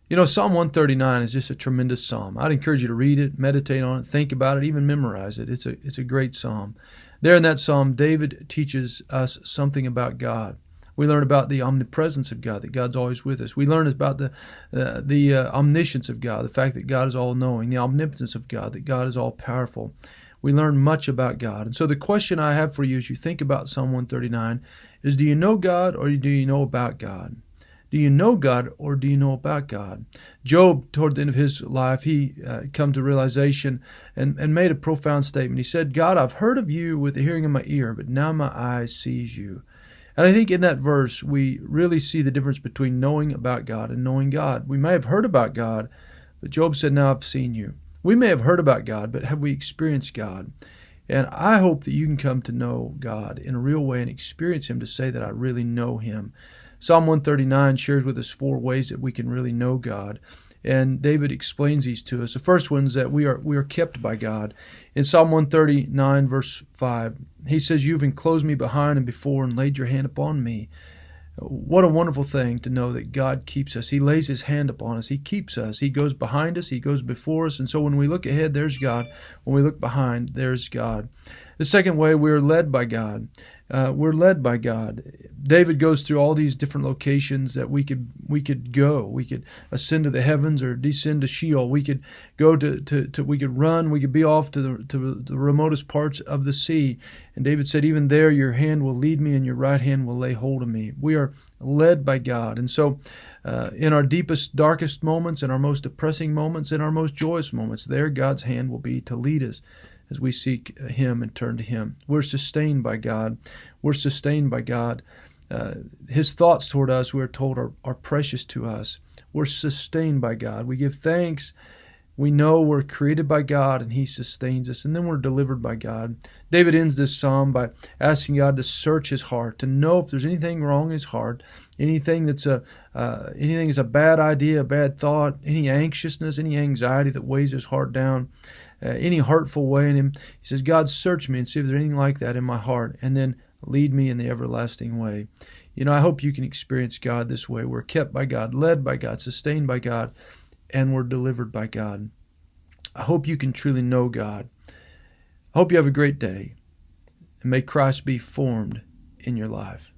You know, Psalm 139 is just a tremendous psalm. I'd encourage you to read it, meditate on it, think about it, even memorize it. It's a great psalm. There in that psalm, David teaches us something about God. We learn about the omnipresence of God, that God's always with us. We learn about the omniscience of God, the fact that God is all-knowing, the omnipotence of God, that God is all-powerful. We learn much about God. And so the question I have for you as you think about Psalm 139 is, do you know God or do you know about God? Do you know God or do you know about God? Job, toward the end of his life, he come to realization and made a profound statement. He said, God, I've heard of you with the hearing of my ear, but now my eye sees you. And I think in that verse, we really see the difference between knowing about God and knowing God. We may have heard about God, but Job said, now I've seen you. We may have heard about God, but have we experienced God? And I hope that you can come to know God in a real way and experience Him to say that I really know Him. Psalm 139 shares with us 4 ways that we can really know God. And David explains these to us. The first one is that we are kept by God. In Psalm 139, verse 5, he says, you've enclosed me behind and before and laid your hand upon me. What a wonderful thing to know that God keeps us. He lays His hand upon us. He keeps us. He goes behind us. He goes before us. And so when we look ahead, there's God. When we look behind, there's God. The second way, we're led by God. We're led by God. David goes through all these different locations that we could go. We could ascend to the heavens or descend to Sheol. We could go to we could run. We could be off to the remotest parts of the sea. And David said, even there your hand will lead me and your right hand will lay hold of me. We are led by God. And so in our deepest, darkest moments, in our most depressing moments, in our most joyous moments, there God's hand will be to lead us as we seek Him and turn to Him. We're sustained by God. We're sustained by God. His thoughts toward us, we're told, are precious to us. We're sustained by God. We give thanks. We know we're created by God and He sustains us, and then we're delivered by God. David ends this psalm by asking God to search his heart, to know if there's anything wrong in his heart, anything is a bad idea, a bad thought, any anxiousness, any anxiety that weighs his heart down, any hurtful way in him. He says, God, search me and see if there's anything like that in my heart, and then lead me in the everlasting way. You know, I hope you can experience God this way. We're kept by God, led by God, sustained by God, and we're delivered by God. I hope you can truly know God. I hope you have a great day, and may Christ be formed in your life.